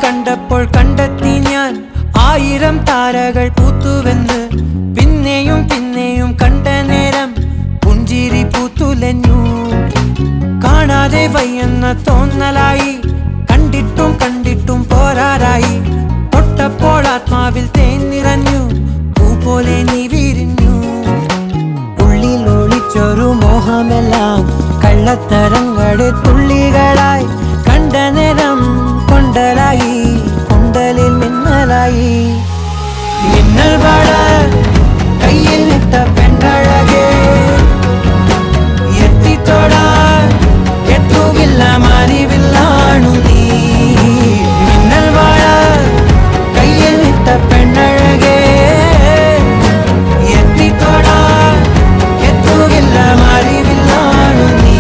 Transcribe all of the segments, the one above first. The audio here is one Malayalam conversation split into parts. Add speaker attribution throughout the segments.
Speaker 1: കണ്ടപ്പോൾ കണ്ടെത്തി ഞാൻ 1000 താരകൾ പൂത്തുവെന്ന്. പിന്നെയും പിന്നെയും കണ്ട നേരം പുഞ്ചിരി പൂത്തുലഞ്ഞു. കാണാതെ വയ്യെന്ന തോന്നലായി, കണ്ടിട്ടും കണ്ടിട്ടും പോരാറായി. തൊട്ടപ്പോൾ ആത്മാവിൽ തേൻ നിറഞ്ഞു, പൂ പോലെ നീ വിരിഞ്ഞു. ഉള്ളിൽ ഒളിച്ചൊരു മോഹമെല്ലാം കള്ളത്തരങ്ങളുടെ തുള്ളികളായി. കണ്ട നേരം കൊണ്ടലായി, കൊണ്ടലിൽ മിന്നലായി. മിന്നൽ വാട കയ്യിൽ ഇട്ട പെണ്ണഴകേ, എത്തിത്തോടാൻ എത്തുകില്ല മാറിവില്ലാണു നീ. മിന്നൽ വാട കയ്യിൽ ഇട്ട പെണ്ണഴകേ, എത്തിത്തോടാൻ എത്തുകില്ല മാറിവില്ലാണു നീ.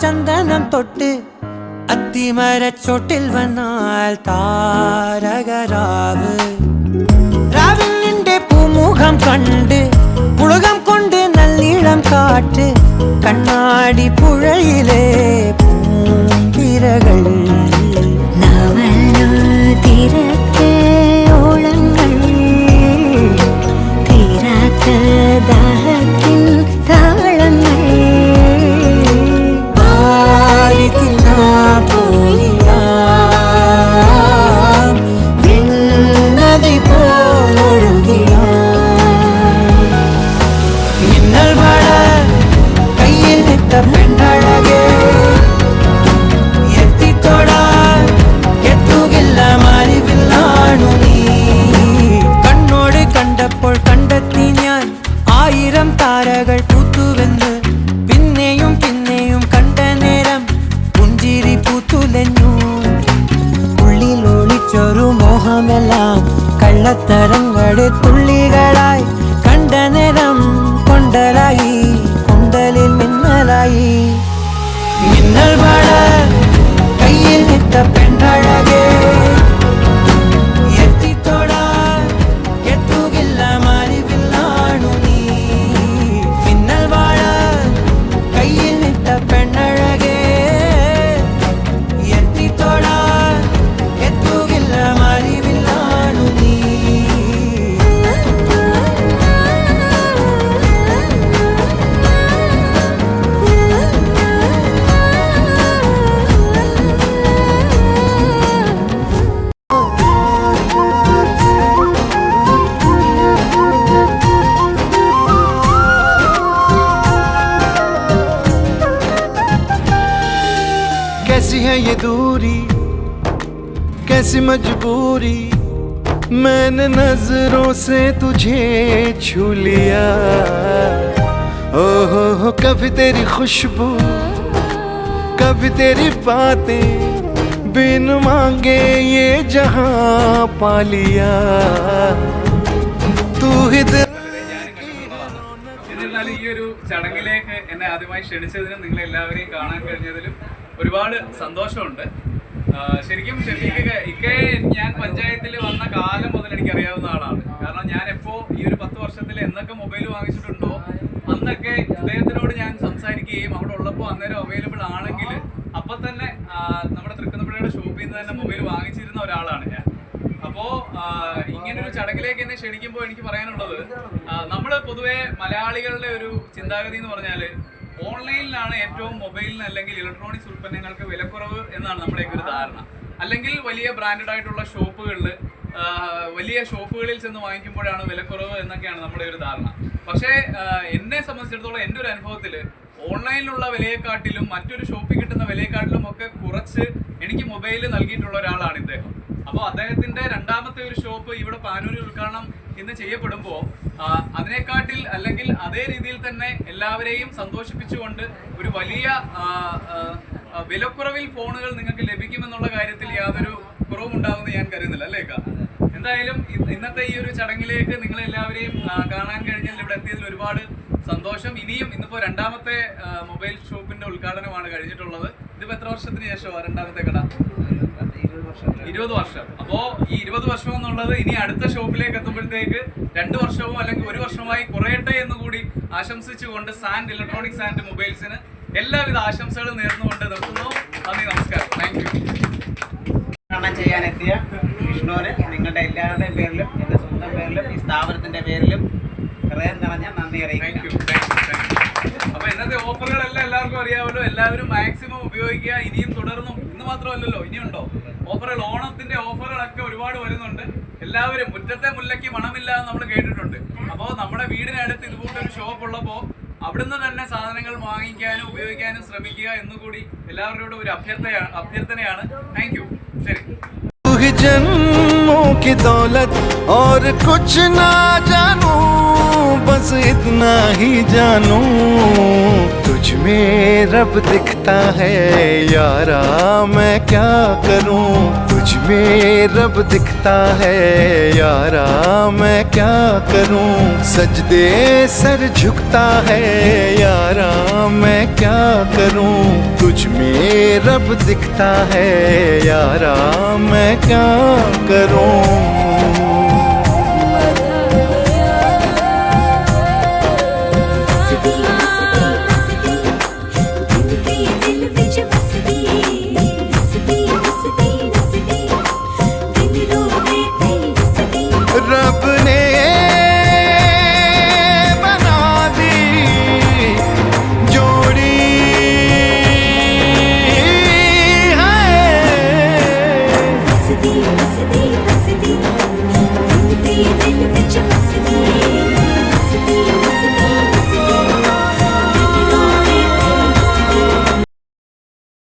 Speaker 1: ചന്ദനം തൊട്ട് അത്തിമരച്ചോട്ടിൽ വന്നാൽ താരകരാവ്. രാവിൽ നിന്റെ പൂമുഖം കണ്ട് പുളകം കൊണ്ട് നല്ലീളം കാറ്റ്. കണ്ണാടി പുഴയിലെ പൂന്തിരകൾ
Speaker 2: തിരക്ക് ഓളങ്ങൾ തീരാത്ത ദാഹത്തിൻ താളങ്ങൾ.
Speaker 1: മിന്നൽ വാട കയ്യിൽ ഇട്ട പെണ്ണഴകേ, എത്തിത്തോടാൻ എത്തുകില്ല മാറിവില്ലാണു നീ. കണ്ണോട് കണ്ടപ്പോൾ കണ്ടെത്തി ഞാൻ 1000 താരകൾ പൂത്തുവെന്ന്. പിന്നെയും പിന്നെയും കണ്ട നേരം പുഞ്ചിരി പൂത്തുലഞ്ഞു. ഉള്ളിൽ ഒളിച്ചൊരു മോഹമെല്ലാം കള്ളത്തരങ്ങളുടെ തുള്ളികളായി. കണ്ട നേരം കൊണ്ടലായി, കൊണ്ടലിൽ മിന്നലായി. മിന്നൽ വാട കയ്യിൽ ഇട്ട പെണ്ണഴകേ, എത്തിത്തോടാൻ എത്തുകില്ല മാറിവില്ലാണു നീ. മിന്നൽ വാട കയ്യിൽ ഇട്ട പെണ്ണഴകേ, എത്തിത്തോടാൻ എത്തുകില്ല മാറിവില്ലാണു നീ.
Speaker 3: कैसी है ये दूरी, कैसी मजबूरी, मैंने नजरों से तुझे छू लिया. ओ हो कभी तेरी खुशबू, कभी तेरी बातें, बिन मांगे ये जहां पा लिया. तू ही
Speaker 4: എന്നിരുന്നാലും ഈ ഒരു ചടങ്ങിലേക്ക് എന്നെ ആദ്യമായി ക്ഷണിച്ചതിനും നിങ്ങളെല്ലാവരെയും കാണാൻ കഴിഞ്ഞതിലും ഒരുപാട് സന്തോഷമുണ്ട്. ശരിക്കും ഷെഫീഖ് ഞാൻ പഞ്ചായത്തിൽ വന്ന കാലം മുതൽ എനിക്കറിയാവുന്ന ആളാണ്. കാരണം ഞാൻ എപ്പോൾ ഈ ഒരു 10 വർഷത്തിൽ എന്നൊക്കെ മൊബൈൽ വാങ്ങിച്ചിട്ടുണ്ടോ അന്നൊക്കെ അദ്ദേഹത്തിനോട് ഞാൻ സംസാരിക്കുകയും അവിടെ ഉള്ളപ്പോൾ അന്നേരം അവൈലബിൾ ആണെങ്കിൽ അപ്പം തന്നെ നമ്മുടെ തൃക്കുന്നപ്പുഴയുടെ ഷോപ്പിൽ നിന്ന് തന്നെ മൊബൈൽ വാങ്ങിച്ചിരുന്ന ഒരാളാണ് ഞാൻ. അപ്പോൾ ഇങ്ങനൊരു ചടങ്ങിലേക്ക് എന്നെ ക്ഷണിക്കുമ്പോൾ എനിക്ക് പറയാനുള്ളത്, നമ്മൾ പൊതുവെ മലയാളികളുടെ ഒരു ചിന്താഗതി എന്ന് പറഞ്ഞാൽ ഓൺലൈനിലാണ് ഏറ്റവും മൊബൈലിന് അല്ലെങ്കിൽ ഇലക്ട്രോണിക്സ് ഉൽപ്പന്നങ്ങൾക്ക് വിലക്കുറവ് എന്നാണ് നമ്മുടെയൊക്കെ ഒരു ധാരണ. അല്ലെങ്കിൽ വലിയ ബ്രാൻഡഡ് ആയിട്ടുള്ള ഷോപ്പുകളിൽ വലിയ ഷോപ്പുകളിൽ ചെന്ന് വാങ്ങിക്കുമ്പോഴാണ് വിലക്കുറവ് എന്നൊക്കെയാണ് നമ്മുടെ ഒരു ധാരണ. പക്ഷേ എന്നെ സംബന്ധിച്ചിടത്തോളം എൻ്റെ ഒരു അനുഭവത്തിൽ ഓൺലൈനിലുള്ള വിലയെക്കാട്ടിലും മറ്റൊരു ഷോപ്പിൽ കിട്ടുന്ന വിലയെക്കാട്ടിലും ഒക്കെ കുറച്ച് എനിക്ക് മൊബൈൽ നൽകിയിട്ടുള്ള ഒരാളാണ് ഇദ്ദേഹം. അപ്പോൾ അദ്ദേഹത്തിന്റെ രണ്ടാമത്തെ ഒരു ഷോപ്പ് ഇവിടെ പാനൂരിൽ ഉദ്ഘാടനം ഇന്ന് ചെയ്യപ്പെടുമ്പോൾ അതിനെക്കാട്ടിൽ അല്ലെങ്കിൽ അതേ രീതിയിൽ തന്നെ എല്ലാവരെയും സന്തോഷിപ്പിച്ചുകൊണ്ട് ഒരു വലിയ വിലക്കുറവിൽ ഫോണുകൾ നിങ്ങൾക്ക് ലഭിക്കുമെന്നുള്ള കാര്യത്തിൽ യാതൊരു കുറവും ഉണ്ടാകുമെന്ന് ഞാൻ കരുതുന്നില്ല, അല്ലേ? എന്തായാലും ഇന്നത്തെ ഈ ഒരു ചടങ്ങിലേക്ക് നിങ്ങളെല്ലാവരെയും കാണാൻ കഴിഞ്ഞതിൽ ഇവിടെ എത്തിയതിൽ ഒരുപാട് സന്തോഷം. ഇനിയും ഇന്നിപ്പോ രണ്ടാമത്തെ മൊബൈൽ ഷോപ്പിന്റെ ഉദ്ഘാടനമാണ് കഴിഞ്ഞിട്ടുള്ളത്. ഇതിപ്പോ എത്ര വർഷത്തിന് ശേഷമാണ് രണ്ടാമത്തെ കട? 20 വർഷം. അപ്പോ ഈ 20 വർഷം എന്നുള്ളത് ഇനി അടുത്ത ഷോപ്പിലേക്ക് എത്തുമ്പോഴത്തേക്ക് 2 വർഷമോ അല്ലെങ്കിൽ 1 വർഷമായി കുറയട്ടെ എന്ന് കൂടി ആശംസിച്ചുകൊണ്ട് സാൻഡ് ഇലക്ട്രോണിക്സ് ആൻഡ് മൊബൈൽസിന് എല്ലാവിധ ആശംസകളും നേർന്നുകൊണ്ട് നിർത്തുന്നു. നന്ദി, നമസ്കാരം. Thank you.
Speaker 5: ഉദ്ഘാടനം ചെയ്യാനെത്തിയ വിഷ്ണുവിന് നിങ്ങളുടെ എല്ലാവരുടെയും പേരിലും എൻ്റെ സ്വന്തം പേരിലും ഈ സ്ഥാപനത്തിൻ്റെ പേരിലും ഹൃദയം നിറഞ്ഞ നന്ദി അറിയിക്കുന്നു.
Speaker 4: അപ്പൊ ഇന്നത്തെ ഓഫറുകളെല്ലാം എല്ലാവർക്കും അറിയാമല്ലോ. എല്ലാവരും മാക്സിമം ഉപയോഗിക്കുക. ഇനിയും തുടർന്നും, ഇന്ന് മാത്രമല്ലല്ലോ, ഇനിയുണ്ടോ ഓഫറുകൾ? ഓണത്തിന്റെ ഓഫറുകളൊക്കെ ഒരുപാട് വരുന്നുണ്ട്. എല്ലാവരും മുറ്റത്തെ മുല്ലയ്ക്ക് മണമില്ല എന്ന് നമ്മൾ കേട്ടിട്ടുണ്ട്. അപ്പോൾ നമ്മുടെ വീടിനടുത്ത് ഇതുപോലൊരു ഷോപ്പ് ഉള്ളപ്പോൾ അവിടുന്ന് തന്നെ സാധനങ്ങൾ വാങ്ങിക്കാനും ഉപയോഗിക്കാനും ശ്രമിക്കുക എന്നുകൂടി എല്ലാവരോടും ഒരു അഭ്യർത്ഥനയാണ്. Thank you. ശരി.
Speaker 3: जन्मों की दौलत और कुछ ना जानू, बस इतना ही जानू, तुझ में रब दिखता है यारा, मैं क्या करूं, तुझ में रब दिखता है यारा, मैं क्या करूं, सजदे सर झुकता है यारा, मैं क्या करूं, तुझ में रब दिखता है यारा, मैं क्या करूं।